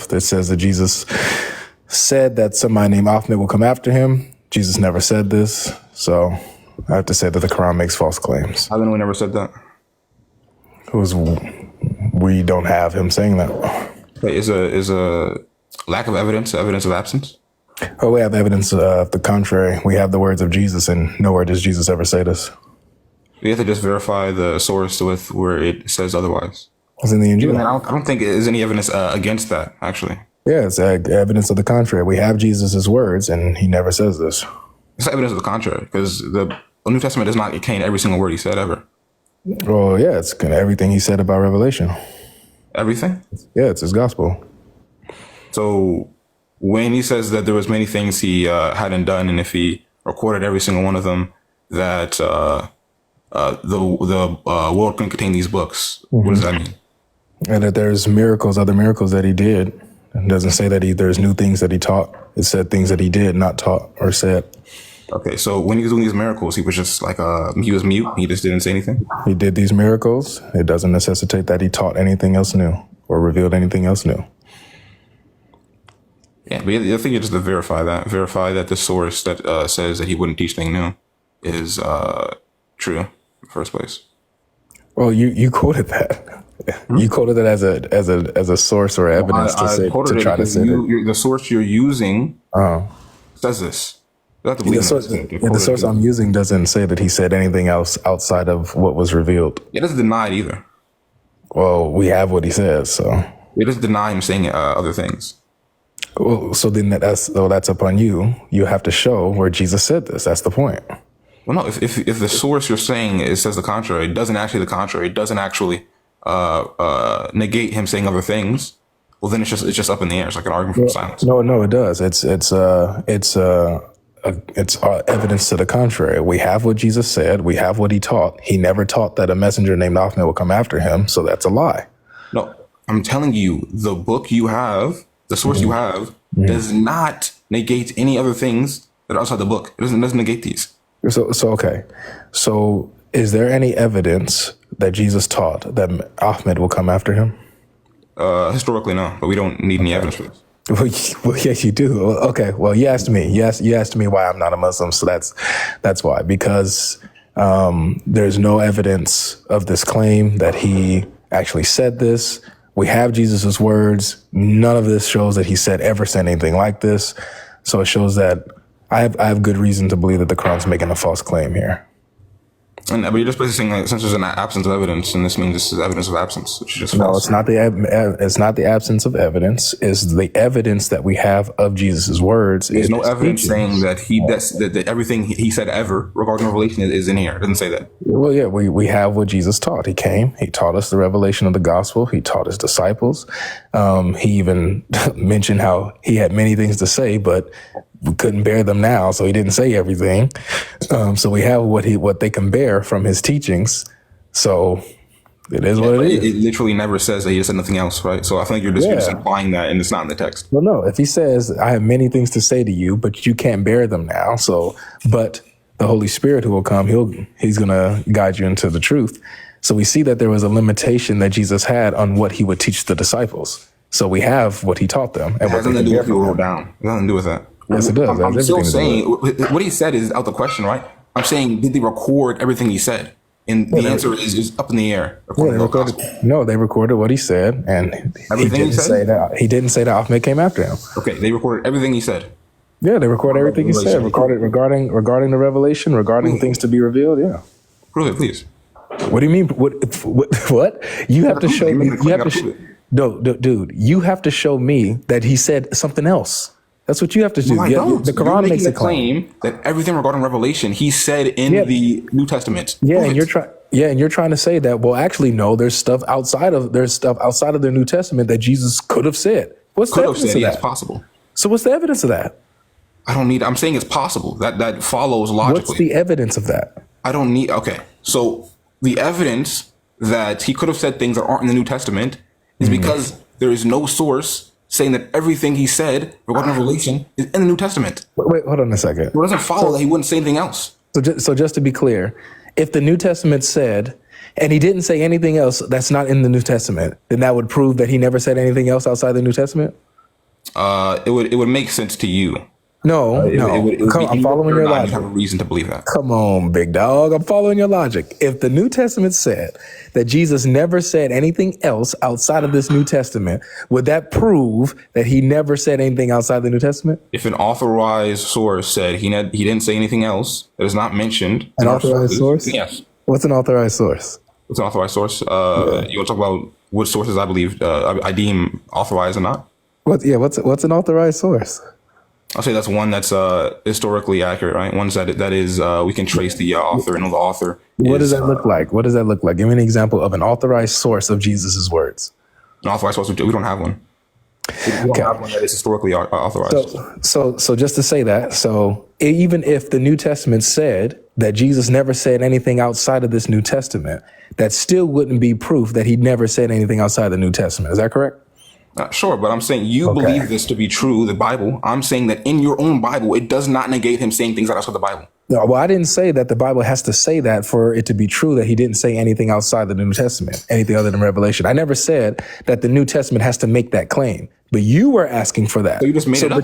that says that Jesus said that somebody named Ahmed will come after him. Jesus never said this, so I have to say that the Quran makes false claims. How do we never said that? We don't have him saying that. Wait, is a lack of evidence of absence? Oh, we have evidence of the contrary. We have the words of Jesus, and nowhere does Jesus ever say this. We have to just verify the source with where it says otherwise. It's in the Injil. I don't think there's any evidence against that, actually. Yeah, it's evidence of the contrary. We have Jesus' words, and he never says this. It's evidence of the contrary, because the New Testament does not contain every single word he said ever. Well, yeah, it's everything he said about Revelation. Everything? Yeah, it's his gospel. So when he says that there was many things he hadn't done, and if he recorded every single one of them, that the world couldn't contain these books, what does that mean? And that there's other miracles that he did. It doesn't say that there's new things that he taught. It said things that he did, not taught or said. Okay, so when he was doing these miracles, he was just like, he was mute. He just didn't say anything. He did these miracles. It doesn't necessitate that he taught anything else new or revealed anything else new. Yeah, but I think you just to verify that the source that says that he wouldn't teach anything new is true in the first place. Well, you quoted that. You quoted it as a source or evidence to try to say that the source you're using says this. The source I'm using doesn't say that he said anything else outside of what was revealed. It doesn't deny it either. Well, we have what he says, so it doesn't deny him saying other things. Well, so then that's upon you. You have to show where Jesus said this. That's the point. Well, no. If the source you're saying says the contrary, it doesn't actually the contrary. It doesn't actually negate him saying other things. Well, then it's just up in the air. It's like an argument from silence. No, it does. It's evidence to the contrary. We have what Jesus said. We have what he taught. He never taught that a messenger named Ahmed will come after him. So that's a lie. No, I'm telling you, the book you have, the source you have, does not negate any other things that are outside the book. It doesn't negate these. So okay. So is there any evidence that Jesus taught that Ahmed will come after him? Historically, no, but we don't need any evidence for this. Well, yes, you do. Okay. Well, you asked me. Yes, you asked me why I'm not a Muslim, so that's why. Because there's no evidence of this claim that he actually said this. We have Jesus's words. None of this shows that he ever said anything like this. So it shows that I have good reason to believe that the Quran's making a false claim here. But you're just basically saying, like, since there's an absence of evidence, and this means this is evidence of absence, which is just false. No, it's not the absence of evidence. It's the evidence that we have of Jesus's words. There's no evidence saying that that everything he said ever regarding Revelation is in here. It doesn't say that. Well, yeah, we have what Jesus taught. He came. He taught us the revelation of the gospel. He taught his disciples. He even mentioned how he had many things to say, but we couldn't bear them now, so he didn't say everything. So we have what they can bear from his teachings. So it is what it is. It literally never says that he said nothing else, right? So I think you're just implying that, and it's not in the text. Well, no. If he says, "I have many things to say to you, but you can't bear them now," but the Holy Spirit who will come, he's going to guide you into the truth. So we see that there was a limitation that Jesus had on what he would teach the disciples. So we have what he taught them. And it has nothing to do with who wrote down. It has nothing to do with that. Yes, it does. I'm still saying what he said is out the question, right? I'm saying, did they record everything he said? And the answer is up in the air. They recorded what he said, and he didn't say that Ahmed came after him. Okay, they recorded everything he said. Yeah, they recorded everything he said, regarding the revelation, regarding things to be revealed. Yeah. Prove it, please. What do you mean? What? You have to show me. Dude, you have to show me that he said something else. That's what you have to do. No, I don't. The Quran makes a claim that everything regarding Revelation he said in the New Testament. Yeah, and you're trying to say that. Well, actually, no. There's stuff outside of the New Testament that Jesus could have said. What's the evidence of that? Yes, possible. So what's the evidence of that? I'm saying it's possible. That follows logically. What's the evidence of that? I don't need. Okay, so the evidence that he could have said things that aren't in the New Testament is because there is no source saying that everything he said regarding Revelation is in the New Testament. Wait, hold on a second. It doesn't follow that he wouldn't say anything else. So just to be clear, if the New Testament said and he didn't say anything else that's not in the New Testament, then that would prove that he never said anything else outside the New Testament? It would make sense to you. No, no. I'm following your logic. You have a reason to believe that. Come on, big dog. I'm following your logic. If the New Testament said that Jesus never said anything else outside of this New Testament, would that prove that he never said anything outside the New Testament? If an authorized source said he didn't say anything else that is not mentioned, an authorized source? Yes. What's an authorized source? What's an authorized source? You want to talk about what sources I believe I deem authorized or not? What's an authorized source? I'll say that's one that's historically accurate, right? One that is we can trace the author and know the author. What does that look like? What does that look like? Give me an example of an authorized source of Jesus's words. An authorized source? We don't have one. We don't have one that is historically authorized. So just to say that, so even if the New Testament said that Jesus never said anything outside of this New Testament, that still wouldn't be proof that he never said anything outside the New Testament. Is that correct? Sure, but I'm saying you believe this to be true, the Bible. I'm saying that in your own Bible, it does not negate him saying things outside the Bible. No, well, I didn't say that the Bible has to say that for it to be true that he didn't say anything outside the New Testament, anything other than Revelation. I never said that the New Testament has to make that claim, but you were asking for that. So you just made it up.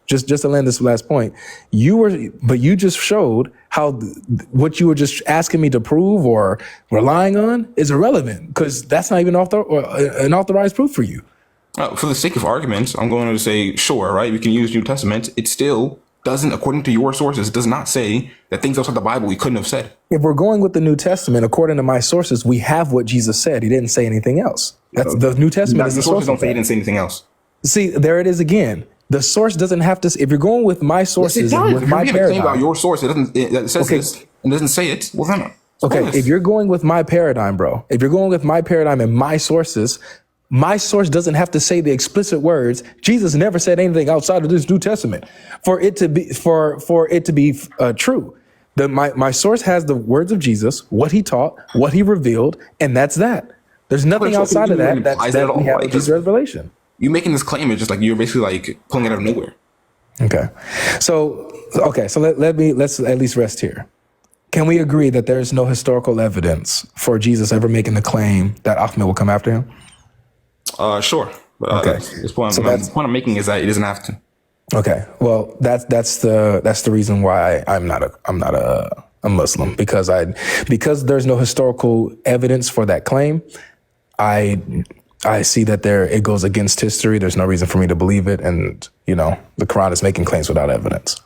Just to land this last point, you just showed how what you were just asking me to prove or relying on is irrelevant because that's not even an authorized proof for you. For the sake of argument, I'm going to say, sure, right? We can use New Testament. It still doesn't, according to your sources, does not say that things outside the Bible we couldn't have said. If we're going with the New Testament, according to my sources, we have what Jesus said. He didn't say anything else. That's the New Testament. Is the sources don't say he didn't say anything else. See, there it is again. The source doesn't have to. If you're going with my sources, yes, with my paradigm, about your source, it says this and doesn't say it. Well, then, okay. If you're going with my paradigm, bro, if you're going with my paradigm and my sources. My source doesn't have to say the explicit words. Jesus never said anything outside of this New Testament for it to be true. My source has the words of Jesus, what he taught, what he revealed, and that's that. There's nothing outside of that we have Jesus' revelation. You making this claim is just like you're basically like pulling it out of nowhere. Okay, so let's at least rest here. Can we agree that there is no historical evidence for Jesus ever making the claim that Ahmed will come after him? Sure. But, okay. The point I'm making is that it doesn't have to. Okay. Well, that's the reason why I'm not a Muslim because there's no historical evidence for that claim. I see that it goes against history. There's no reason for me to believe it, and the Quran is making claims without evidence.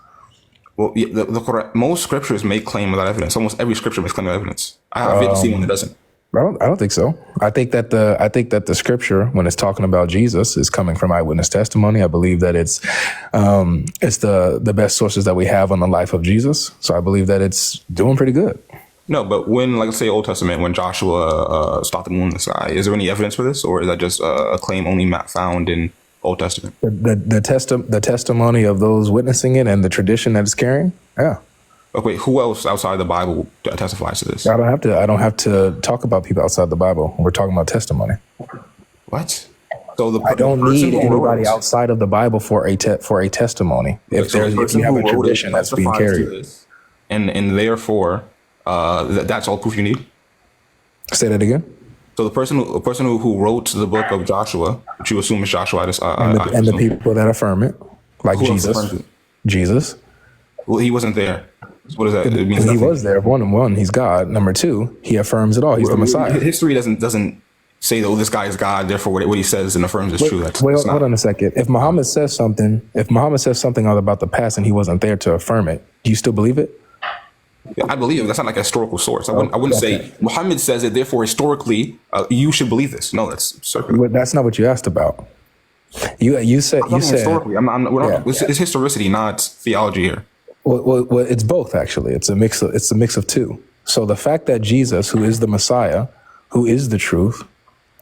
Well, the Quran, most scriptures make claim without evidence. Almost every scripture makes claim without evidence. I have yet to see one that doesn't. I don't think so. I think that the scripture, when it's talking about Jesus, is coming from eyewitness testimony. I believe that it's the best sources that we have on the life of Jesus. So I believe that it's doing pretty good. No, but when, like, say, Old Testament, when Joshua stopped the moon in the sky, is there any evidence for this, or is that just a claim only found in Old Testament? The testimony of those witnessing it and the tradition that it's carrying. Yeah. Okay, who else outside the Bible testifies to this? I don't have to talk about people outside the Bible. We're talking about testimony. What? So I don't need anybody outside of the Bible for a testimony. If you have a tradition that's being carried, and therefore that's all proof you need. Say that again. So the person who wrote the book of Joshua, which you assume is Joshua, and the people that affirm it, like Jesus. Well, he wasn't there. What does that mean? He was there. One, he's God. Number two, he affirms it all. He's the Messiah. History doesn't say, oh, this guy is God, therefore what he says and affirms is true. Hold on a second. If Muhammad says something about the past and he wasn't there to affirm it, do you still believe it? Yeah, I believe it. That's not like a historical source. I wouldn't say Muhammad says it, therefore historically you should believe this. No, that's circular. That's not what you asked about. You said historically. It's historicity, not theology here. Well, it's both actually. It's a mix of two. So the fact that Jesus, who is the Messiah, who is the truth,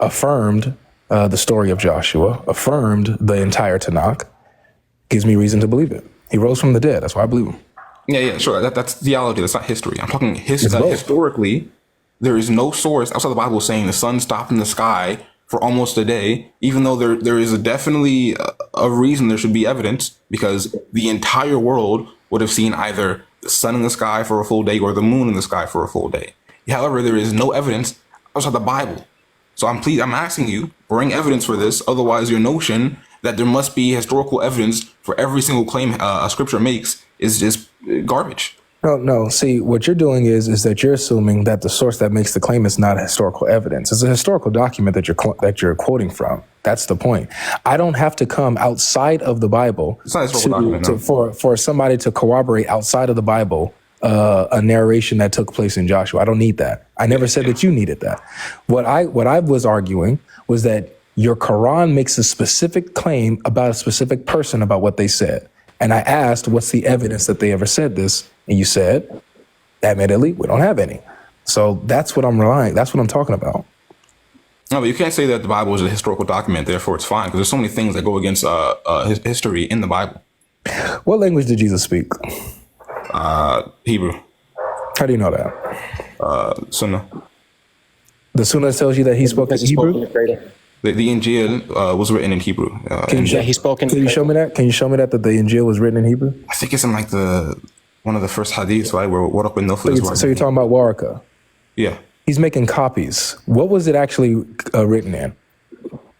affirmed the story of Joshua, affirmed the entire Tanakh, gives me reason to believe it. He rose from the dead. That's why I believe him. Yeah, sure. That's theology. That's not history. I'm talking historically. There is no source outside the Bible saying the sun stopped in the sky for almost a day, even though there is definitely a reason there should be evidence, because the entire world would have seen either the sun in the sky for a full day or the moon in the sky for a full day. However, there is no evidence outside the Bible. So I'm asking you, bring evidence for this. Otherwise, your notion that there must be historical evidence for every single claim a scripture makes is just garbage. No. See, what you're doing is that you're assuming that the source that makes the claim is not historical evidence. It's a historical document that you're quoting from. That's the point. I don't have to come outside of the Bible It's not a historical document, no. for somebody to corroborate outside of the Bible a narration that took place in Joshua. I don't need that. I never said that you needed that. What I was arguing was that your Quran makes a specific claim about a specific person about what they said. And I asked, what's the evidence that they ever said this? And you said, admittedly, we don't have any. So that's what I'm talking about. No, but you can't say that the Bible is a historical document, therefore it's fine, because there's so many things that go against history in the Bible. What language did Jesus speak? Hebrew. How do you know that? Sunnah. The Sunnah tells you that he spoke in Hebrew? The Injil was written in Hebrew. He spoke in. Can you show me that? Can you show me that the Injil was written in Hebrew? I think it's in like one of the first hadiths, right? Where what up in Nufl. So you're talking about Waraka. Yeah. He's making copies. What was it actually written in?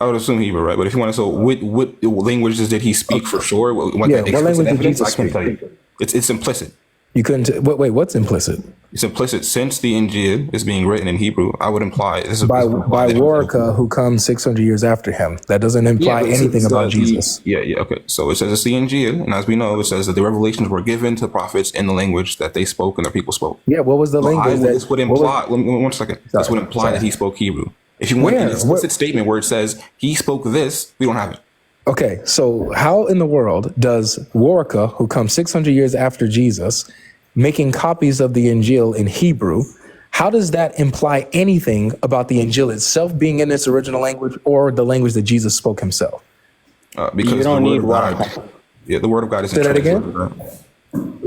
I would assume Hebrew, right? But if you want to, so what languages did he speak for sure? What language did Jesus speak? Tell you. It's implicit. You couldn't. Wait, what's implicit? It's implicit. Since the Injil is being written in Hebrew, I would imply this is by Waraka, who comes 600 years after him. That doesn't imply anything about Jesus. Okay. So it says it's the Injil, and as we know, it says that the revelations were given to prophets in the language that they spoke and the people spoke. Yeah, what was the language? This would imply. One second. This would imply that he spoke Hebrew. If you want an explicit statement where it says he spoke this, we don't have it. Okay, so how in the world does Waraka, who comes 600 years after Jesus, making copies of the Injil in Hebrew, how does that imply anything about the Injil itself being in its original language or the language that Jesus spoke himself? Because you don't need waraka. Yeah, the word of God is. Say that again?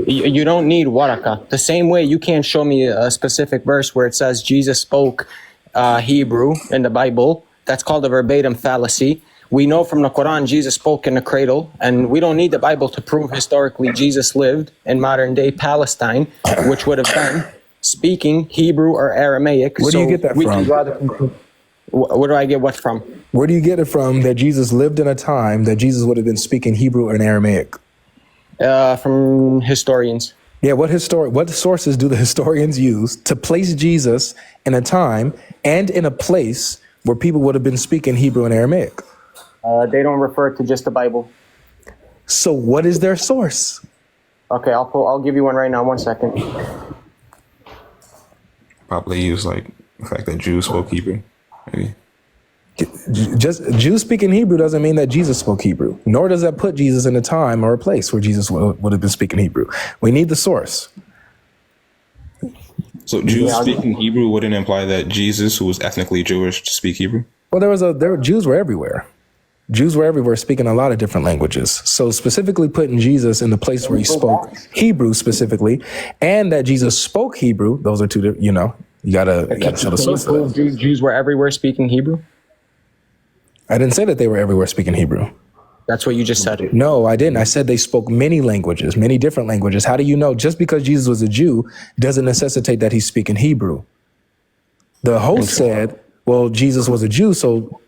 You don't need waraka. The same way you can't show me a specific verse where it says Jesus spoke Hebrew in the Bible. That's called a verbatim fallacy. We know from the Quran Jesus spoke in the cradle, and we don't need the Bible to prove historically Jesus lived in modern day Palestine, which would have been speaking Hebrew or Aramaic. Where do you get that from? Where do I get what from? Where do you get it from that Jesus lived in a time that Jesus would have been speaking Hebrew and Aramaic? From historians. Yeah, what sources do the historians use to place Jesus in a time and in a place where people would have been speaking Hebrew and Aramaic? They don't refer to just the Bible. So what is their source? Okay, I'll give you one right now. 1 second. Probably use like the fact that Jews spoke Hebrew, maybe. Just Jews speaking Hebrew doesn't mean that Jesus spoke Hebrew, nor does that put Jesus in a time or a place where Jesus would have been speaking Hebrew. We need the source. So Jews speaking Hebrew wouldn't imply that Jesus, who was ethnically Jewish, to speak Hebrew? Well, Jews were everywhere. Jews were everywhere speaking a lot of different languages. So specifically putting Jesus in the place where he spoke Hebrew specifically, and that Jesus spoke Hebrew, those are two, you gotta show the source of that. Jews were everywhere speaking Hebrew? I didn't say that they were everywhere speaking Hebrew. That's what you just said. No, I didn't. I said they spoke many languages, many different languages. How do you know? Just because Jesus was a Jew doesn't necessitate that he's speaking Hebrew. The host said, well, Jesus was a Jew, so,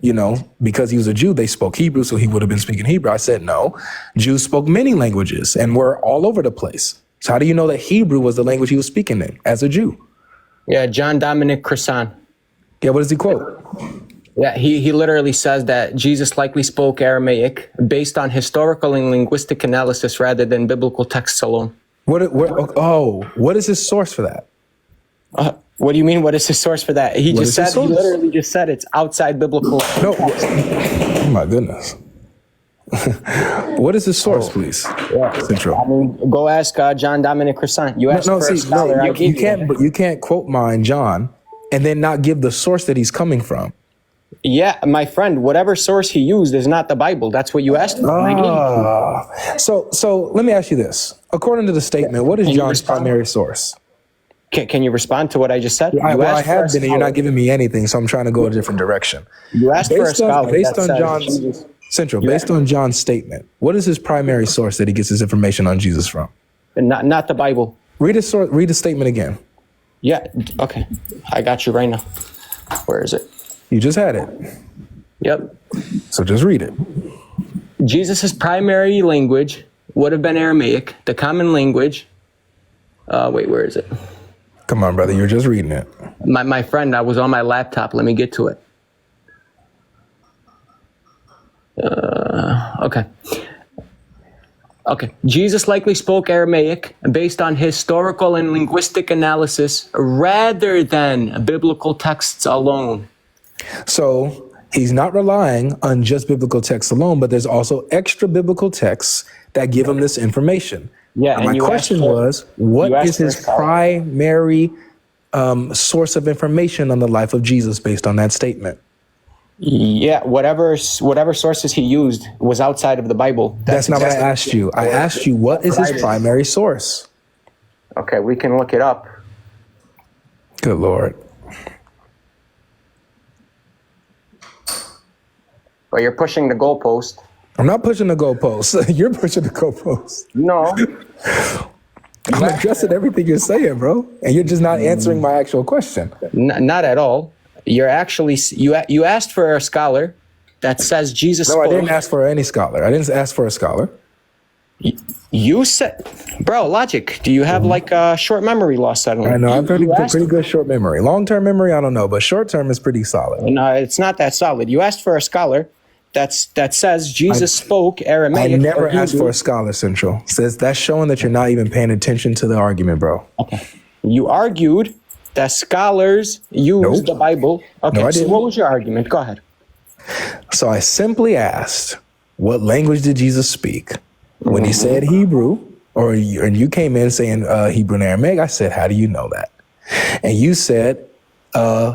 because he was a Jew, they spoke Hebrew, so he would have been speaking Hebrew. I said, no, Jews spoke many languages and were all over the place. So how do you know that Hebrew was the language he was speaking in as a Jew? Yeah, John Dominic Cresson. Yeah, what does he quote? Yeah, he literally says that Jesus likely spoke Aramaic based on historical and linguistic analysis rather than biblical texts alone. What is his source for that? What do you mean? What is his source for that? He literally just said it's outside biblical. No. Oh my goodness. What is his source, please? Yeah. Central. I mean, go ask John Dominic Cresson. You asked for a scholar. You can't quote mine, John, and then not give the source that he's coming from. Yeah, my friend, whatever source he used is not the Bible. That's what you asked for. So let me ask you this. According to the statement, what is John's primary source? Can you respond to what I just said? I have been, and you're not giving me anything, so I'm trying to go a different direction. You asked for a scholar. Based on John's statement, what is his primary source that he gets his information on Jesus from? Not the Bible. Read the statement again. Yeah. Okay. I got you right now. Where is it? You just had it. Yep. So just read it. Jesus' primary language would have been Aramaic, the common language. Wait, where is it? Come on, brother. You're just reading it. My friend, I was on my laptop. Let me get to it. Okay. Okay. Jesus likely spoke Aramaic based on historical and linguistic analysis rather than biblical texts alone. So he's not relying on just biblical texts alone, but there's also extra biblical texts that give him this information. Yeah. And my question was, what is his primary source of information on the life of Jesus based on that statement? Yeah, whatever sources he used was outside of the Bible. That's not what I asked you. I asked you, what is his primary source? Okay, we can look it up. Good Lord. But you're pushing the goalpost. I'm not pushing the goalpost. You're pushing the goalpost. No. I'm addressing everything you're saying, bro. And you're just not answering my actual question. Not at all. You're actually, you asked for a scholar that says Jesus No, spoke. I didn't ask for any scholar. I didn't ask for a scholar. You said, bro, logic. Do you have like a short memory loss suddenly? I know, I've pretty good short memory. Long-term memory, I don't know, but short-term is pretty solid. No, it's not that solid. You asked for a scholar that says Jesus spoke Aramaic. I never or asked Hebrew. for a scholar, Central. Says that's showing that you're not even paying attention to the argument, bro. Okay. You argued that scholars use the Bible. Okay, No, I so didn't. what was your argument? Go ahead. So I simply asked, what language did Jesus speak? When he said Hebrew, and you came in saying Hebrew and Aramaic, I said, how do you know that? And you said,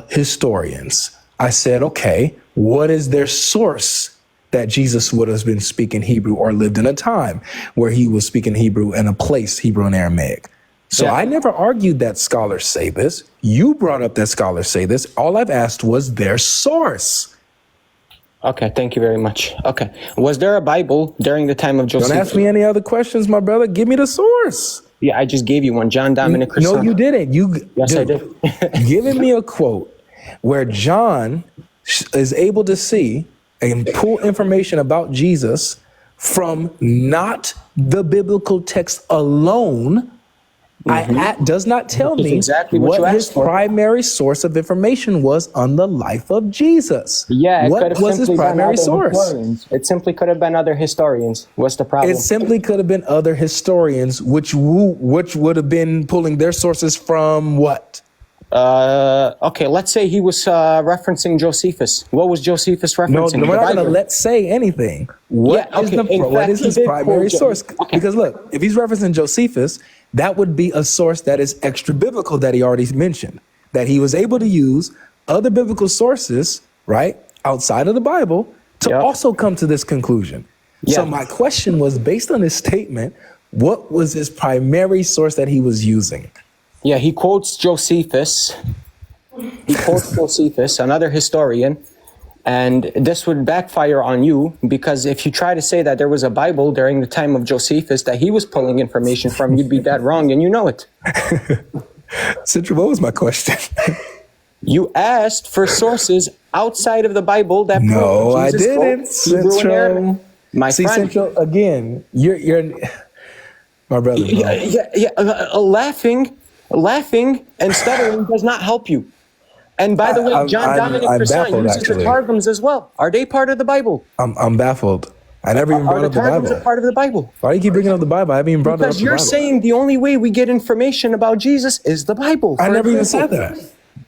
historians. I said, okay, what is their source that Jesus would have been speaking Hebrew or lived in a time where he was speaking Hebrew in a place, Hebrew and Aramaic? So I never argued that scholars say this. You brought up that scholars say this. All I've asked was their source. Okay, thank you very much. Okay. Was there a Bible during the time of Josephus? Don't ask me any other questions, my brother. Give me the source. Yeah, I just gave you one. John Dominic No, Crescent. you didn't. Yes, I did. Giving me a quote where John is able to see and pull information about Jesus from not the biblical text alone, does not tell me exactly what you his asked for. primary source of information was on the life of Jesus. Yeah, what was his primary source? Historians. It simply could have been other historians. What's the problem? It simply could have been other historians, which would have been pulling their sources from what? Okay, let's say he was referencing Josephus. What was Josephus referencing? No, we're not going to let's say anything. What is his primary source? Okay. Because look, if he's referencing Josephus, that would be a source that is extra biblical that he already mentioned, that he was able to use other biblical sources, right, outside of the Bible to also come to this conclusion. Yeah. So my question was, based on his statement, what was his primary source that he was using? Yeah, he quotes Josephus. Another historian. And this would backfire on you because if you try to say that there was a Bible during the time of Josephus that he was pulling information from, you'd be that wrong and you know it. Central, what was my question? You asked for sources outside of the Bible that No, I Jesus didn't. spoke Hebrew and Aramaic. My friend. Central, again, you're my brother. Bro. Laughing and stuttering does not help you. And by the way, John Dominic Crescent uses the Targums as well. Are they part of the Bible? I'm baffled. I never even brought up the Targums Bible. a part of the Bible? Why do you keep bringing up the Bible? I haven't even brought it up. Because you're saying the only way we get information about Jesus is the Bible. I never even said that.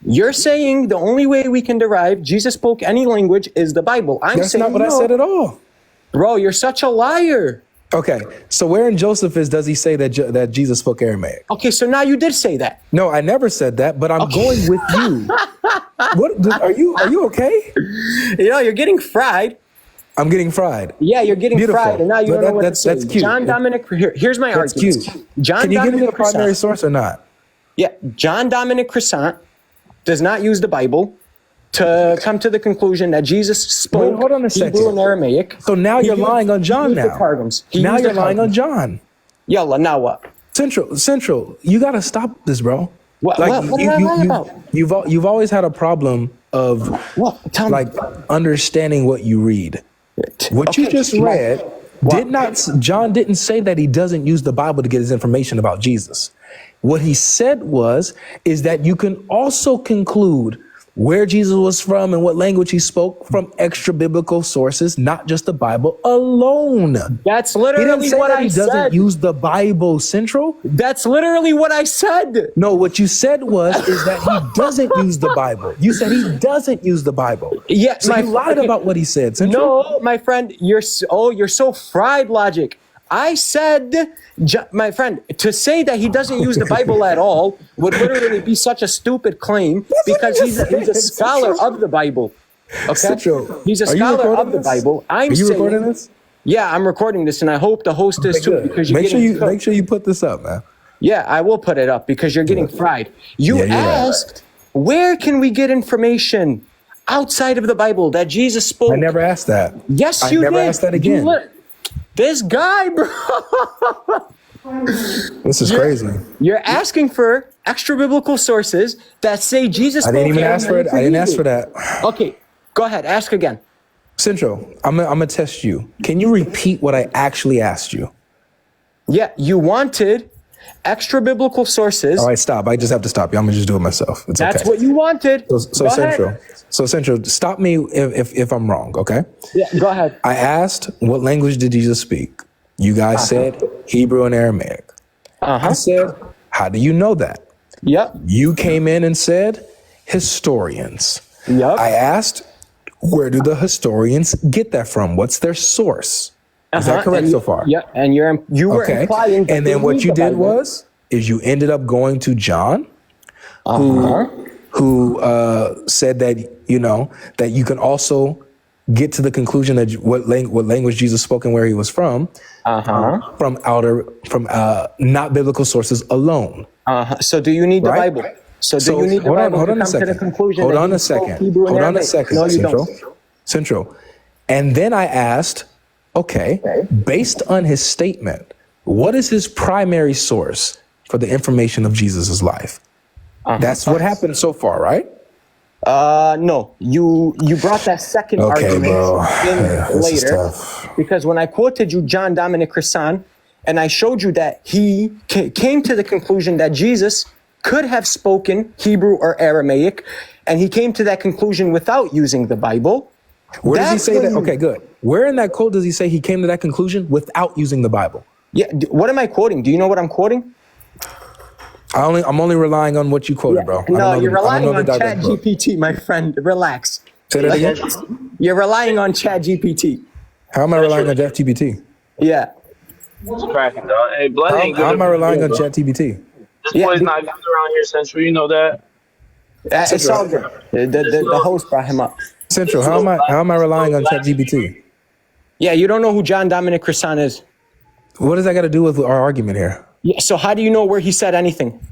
You're saying the only way we can derive Jesus spoke any language is the Bible. That's not what I said at all. Bro, you're such a liar. Okay, so where in Josephus does he say that Jesus spoke Aramaic? Okay, so now you did say that. No, I never said that, but I'm going with you. What are you okay? You know, you're getting fried. I'm getting fried. Yeah, you're getting fried, and now you don't know what to say. That's cute. John Dominic, here's my That's argument. cute. John Can you give me Dominic the primary Crescent. source or not? Yeah, John Dominic Crescent does not use the Bible to come to the conclusion that Jesus spoke Hold on a Hebrew second. and Aramaic. So now you're lying on John used the now. Targums. Now used you're the lying on Targums. John. Yalla, now what? Central, you got to stop this, bro. What did I lie about? You've always had a problem of Tell me. like understanding what you read. What you just read John didn't say that he doesn't use the Bible to get his information about Jesus. What he said is that you can also conclude where Jesus was from and what language he spoke from extra biblical sources, not just the Bible alone. That's He literally didn't say what that I he doesn't said. use the Bible, Central. That's literally what I said. No, what you said is that he doesn't use the Bible. You said he doesn't use the Bible. Yeah, so you lied about what he said, Central. No, my friend, you're so fried logic. I said, my friend, to say that he doesn't use the Bible at all would literally be such a stupid claim because he's a scholar of the Bible. Okay, Central, he's a scholar of the Bible. Are you recording this? Yeah, I'm recording this, and I hope the host is too. Because make sure you put this up, man. Yeah, I will put it up because you're getting fried. You asked, where can we get information outside of the Bible that Jesus spoke? I never asked that. Yes, I you never did. asked that again. This guy, bro. This is crazy. You're asking for extra biblical sources that say Jesus spoke. I didn't even ask for it. I didn't ask for that. Okay, go ahead. Ask again. Central, I'm gonna test you. Can you repeat what I actually asked you? Yeah, you wanted extra biblical sources. All right, stop. I just have to stop you. I'm gonna just do it myself. It's That's okay. what you wanted. So Central. So Central, stop me if I'm wrong, okay? Yeah, go ahead. I asked, what language did Jesus speak? You guys said Hebrew and Aramaic. I said, how do you know that? Yep. You came in and said, historians. Yep. I asked, where do the historians get that from? What's their source? Is that correct so far? Yeah, and you were implying that and then what you did is you ended up going to John, who said that that you can also get to the conclusion that what language Jesus spoke and where he was from not biblical sources alone. So do you need the Bible? So do you need the Bible to come to the conclusion? Hold on a second. Hold on a second. No, you Central. don't. Central. And then I asked, okay, based on his statement, what is his primary source for the information of Jesus' life? That's what happened so far, right? No, you brought that second argument in later because when I quoted you John Dominic Cresson and I showed you that he came to the conclusion that Jesus could have spoken Hebrew or Aramaic, and he came to that conclusion without using the Bible. Where does he say that? Okay, good. Where in that quote does he say he came to that conclusion without using the Bible? Yeah, what am I quoting? Do you know what I'm quoting? I'm only relying on what you quoted, bro. No, you're relying on Chat GPT, my friend. Relax. Say that again? You're relying on Chat GPT. How am I relying on ChatGPT? Yeah. What's cracking, dog? Hey, Blood ain't good. How am I relying on ChatGPT? This boy's not good around here, Central. You know that. It's all good. The host brought him up. Central, how am I relying on ChatGPT? Yeah, you don't know who John Dominic Cresson is. What does that got to do with our argument here? Yeah, so how do you know where he said anything?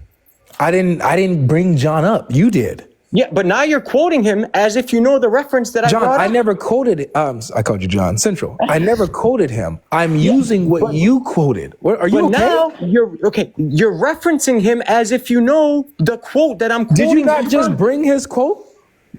I didn't bring John up. You did. Yeah, but now you're quoting him as if you know the reference that John, I brought up. I never quoted it. I called you John. Central. I never quoted him. I'm using what you quoted. Are you okay? Now you're referencing him as if you know the quote that I'm quoting. Did you not just bring his quote?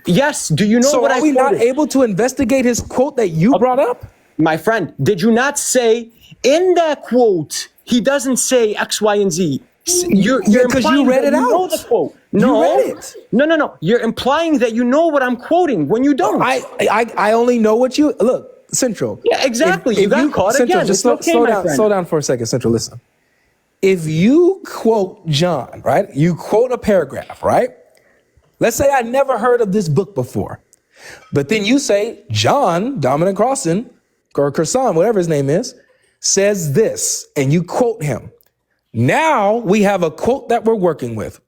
Yes. Do you know so what I quoted? So are we not able to investigate his quote that you brought up? My friend, did you not say in that quote he doesn't say X, Y, and Z? You're because you read it out. You know the quote. No, you read it. No. You're implying that you know what I'm quoting when you don't. I only know what you look. Central. Yeah, exactly. You got caught Central, again. Just slow down for a second. Central, listen. If you quote John, right? You quote a paragraph, right? Let's say I never heard of this book before, but then you say John Dominic Crossan or Cresson, whatever his name is, says this, and you quote him. Now we have a quote that we're working with,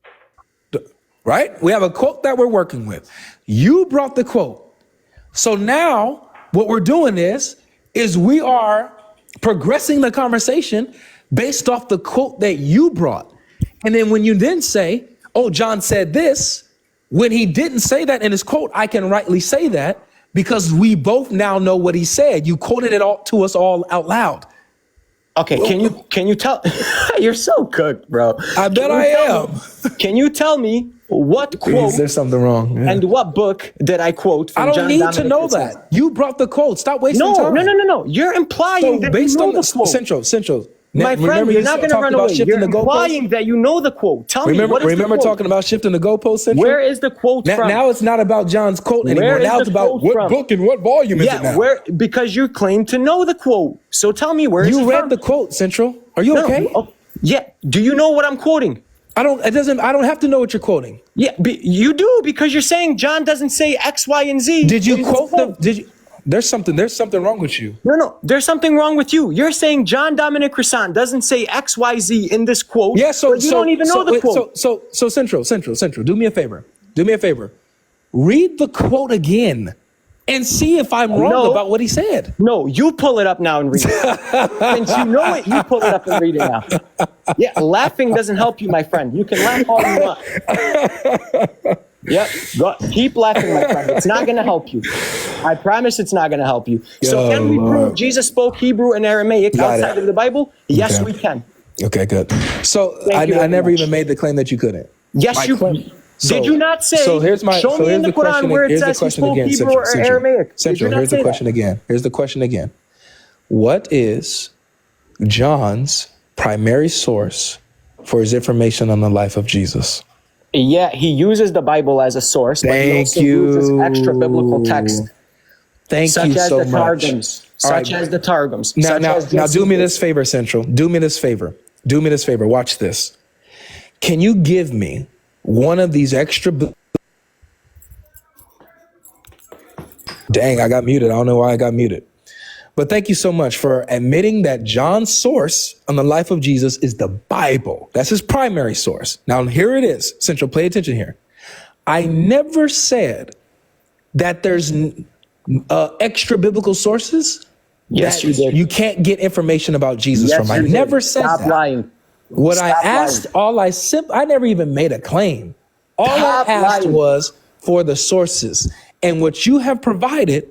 right? We have a quote that we're working with. You brought the quote. So now what we're doing is we are progressing the conversation based off the quote that you brought. And then when you then say, oh, John said this, when he didn't say that in his quote, I can rightly say that because we both now know what he said. You quoted it all to us all out loud. Okay, can you tell? You're so cooked, bro. I bet I am. Can you tell me what quote There's something wrong. Yeah. and what book did I quote from I don't John need to Dominic know Crossan? that. You brought the quote. Stop wasting No, time. no. You're implying So that based you know on the the quote. Central. My friend, remember you're you not going to talked run about away. shifting You're the implying goalposts? that you know the quote. Tell me, what is Remember the quote? talking about shifting the goalposts, Central? Where is the quote from? Now it's not about John's quote anymore. Where is Now the it's about quote what from? book and what volume is it now? Because you claim to know the quote. So tell me, where is it You read from? the quote, Central. Are you okay? Oh, yeah. Do you know what I'm quoting? I don't have to know what you're quoting. Yeah, you do, because you're saying John doesn't say X, Y, and Z. Did you in his quote Did you? There's something wrong with you. No. There's something wrong with you. You're saying John Dominic Crossan doesn't say X, Y, Z in this quote. Yeah, so but you don't even know the quote. So Central. Do me a favor. Read the quote again and see if I'm wrong about what he said. No, you pull it up now and read it. Since you know it, you pull it up and read it now. Yeah, laughing doesn't help you, my friend. You can laugh all you want. Yep, keep laughing, my friend. It's not going to help you. I promise it's not going to help you. So can we prove Jesus spoke Hebrew and Aramaic outside of the Bible? Yes, we can. Okay, good. So I never even made the claim that you couldn't. Yes, you did. You not say? So here's my. Show me in the Quran where it says he spoke Hebrew or Aramaic. Central. Here's the question again. What is John's primary source for his information on the life of Jesus? Yeah, he uses the Bible as a source, but he also uses extra biblical text. Thank you so much. Such as the Targums. Now do me this favor, Central. Do me this favor. Watch this. Can you give me one of these extra? Dang, I got muted. I don't know why I got muted. But thank you so much for admitting that John's source on the life of Jesus is the Bible. That's his primary source. Now, here it is. Central, pay attention here. I never said that there's extra bibiblical sources. Yes, you did. You can't get information about Jesus from. I never said that. Stop lying. What I asked, I never even made a claim. All I asked was for the sources. And what you have provided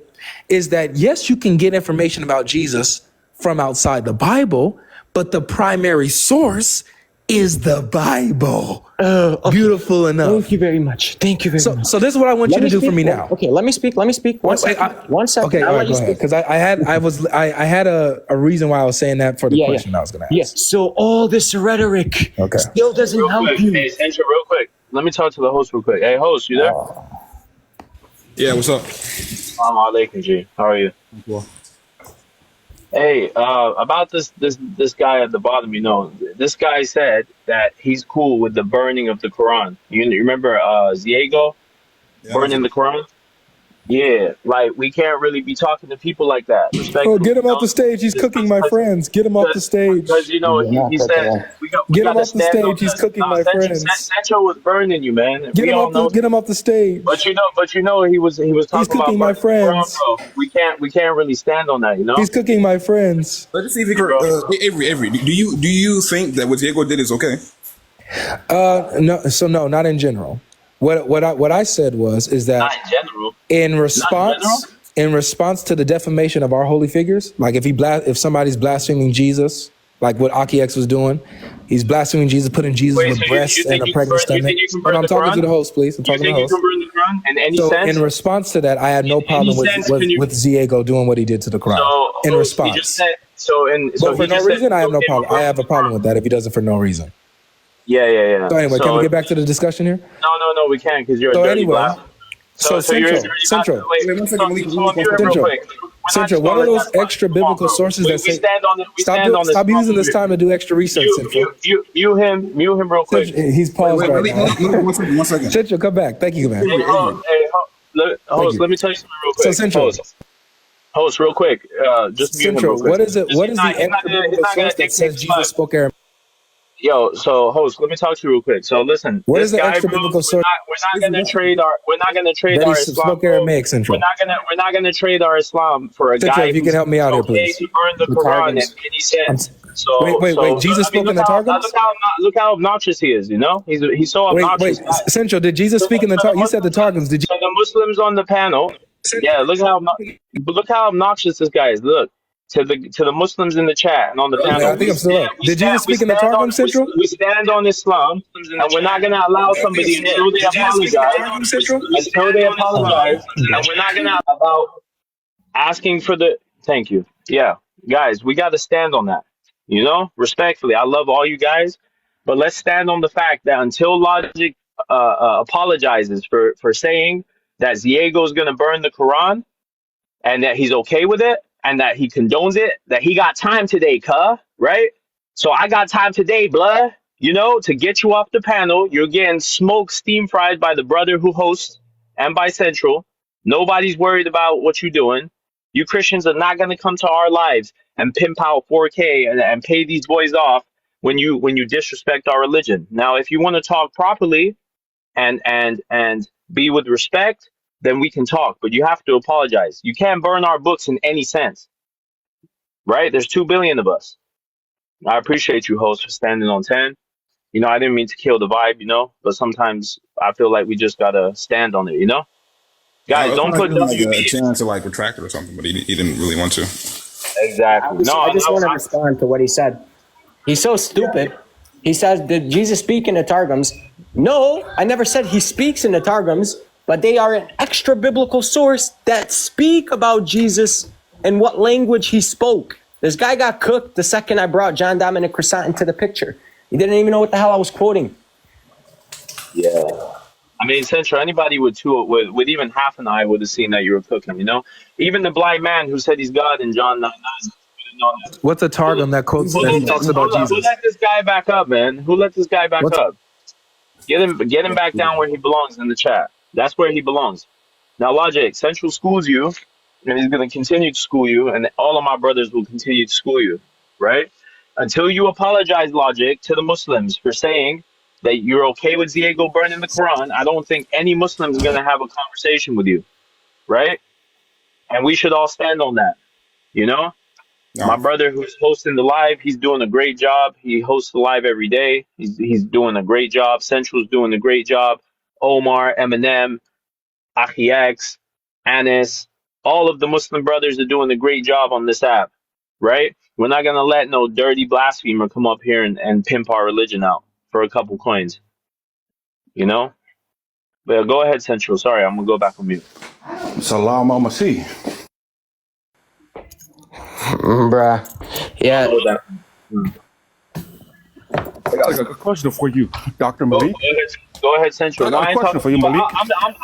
is that, yes, you can get information about Jesus from outside the Bible, but the primary source is the Bible. Okay. Beautiful enough. Thank you very much. So this is what I want you to do for me now. Okay, let me speak. One second. Okay, all right, go ahead. Because I had a reason why I was saying that for the question I was going to ask. Yes. So all this rhetoric still doesn't help you. Hey, Central, real quick. Let me talk to the host real quick. Hey, host, you there? Yeah, what's up? Assalamu alaikum, G. How are you? Well. Hey, about this guy at the bottom, this guy said that he's cool with the burning of the Quran. You remember Ziego burning the Quran? Yeah, like we can't really be talking to people like that. Oh, get him off the stage. He's cooking my friends. Get him off the stage. Because he said we get him off the stage. He's cooking my friends. Sancho was burning you, man. Get him off the stage. But he was talking He's cooking about my friends. We can't really stand on that, He's cooking my friends. Let's see if Avery. Do you think that what Diego did is okay? No. So no, not in general. What I said is that not in general. In response to the defamation of our holy figures, like if somebody's blaspheming Jesus, like what Aki X was doing, he's blaspheming Jesus, putting Jesus with breasts and a pregnant stomach. I'm talking to the host, please. I'm talking to the host. You can burn the Quran in any so sense? In response to that, I had no problem with Ziego doing what he did to the Quran. In response. But for no reason, I have no problem. I have a problem with that if he does it for no reason. Yeah. So anyway, can we get back to the discussion here? No, we can't because you're a dirty black. So Central, one of those extra biblical sources that say, stop using this time to do extra research, Central. Mute him real quick. He's paused right now. 1 second. Central, come back. Thank you, man. Host, let me tell you something real quick. So Central. Host, real quick. Just mute him real quick. What is the extra biblical source that says Jesus spoke Aramaic? Yo, so host, let me talk to you real quick. So listen, what is the extra biblical source? We're not gonna trade our Islam. We're not gonna trade our Islam for a guy. If you can help me out here, please. He burned the Quran in any sense. Wait. Jesus spoke in the Targums? Look how obnoxious he is. He's so obnoxious. Wait. Central, did Jesus speak in the Targums? You said the Targums. Did you? So the Muslims on the panel. Yeah, look how obnoxious this guy is. Look. to the Muslims in the chat and on the panel. I think I'm still up. Did Jesus We speak in the stand Targum on Central? we stand on Islam, and we're not gonna allow somebody until they apologize. Until they apologize, and we're not gonna about asking for the. Thank you. Yeah, guys, we got to stand on that. You know, respectfully, I love all you guys, but let's stand on the fact that until Logic apologizes for saying that Diego is gonna burn the Quran and that he's okay with it and that he condones it, that he got time today, right? So I got time today, blood, you know, to get you off the panel. You're getting smoked, steam fried by the brother who hosts and by Central. Nobody's worried about what you're doing. You Christians are not going to come to our lives and pimp out 4K and pay these boys off when you disrespect our religion. Now, if you want to talk properly and be with respect, then we can talk. But you have to apologize. You can't burn our books in any sense, right? There's 2 billion of us. I appreciate you, host, for standing on 10. You know, I didn't mean to kill the vibe, you know, but sometimes I feel like we just gotta stand on it, you know. Guys, don't put like WB. a chance to like retract it or something, but he didn't really want to. Exactly. No, I just want to respond to what he said. He's so stupid. He says, did Jesus speak in the Targums? No, I never said he speaks in the Targums, but they are an extra biblical source that speak about Jesus and what language he spoke. This guy got cooked the second I brought John Dominic Crissant into the picture. He didn't even know what the hell I was quoting. Yeah. I mean, Central, anybody with with even half an eye would have seen that you were cooking, you know? Even the blind man who said he's God in John 9:9 didn't know that. What's a Targum that quotes that he talks about Who Jesus? let this guy back up, man? Who let this guy back What's- up? Get him back down where he belongs in the chat. That's where he belongs. Now, Logic, Central schools you, and he's going to continue to school you, and all of my brothers will continue to school you, right? Until you apologize, Logic, to the Muslims for saying that you're okay with Diego burning the Quran, I don't think any Muslim is going to have a conversation with you, right? And we should all stand on that, you know? No. My brother who's hosting the live, he's doing a great job. He hosts the live every day. He's doing a great job. Central's doing a great job. Omar, Eminem, Achiax, Anis, all of the Muslim brothers are doing a great job on this app, right? We're not going to let no dirty blasphemer come up here and pimp our religion out for a couple coins, you know? But go ahead, Central. Sorry, I'm going to go back on mute. Salam alaikum. Bruh. Yeah. I got a question for you, Dr. Malik. Go ahead, Central. I got a ain't question talking- for you, Malik.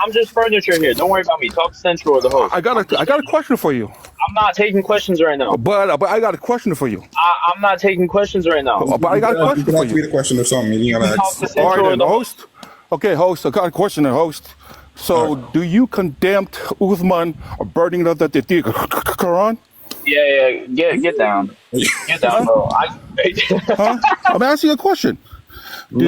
I'm just furniture here. Don't worry about me. Talk to Central or the host. I got a question for you, I'm not taking questions right now. but I got a question for you. I'm not taking questions right now. But I got a You question can for ask me you. the question or something. You gotta Talk ask. to All Central right, or then, the host. Okay, host. I got a question, host. So, do you condemn Uthman burning of the Quran? Yeah, get down. Get down, bro. Huh? I'm asking you a question.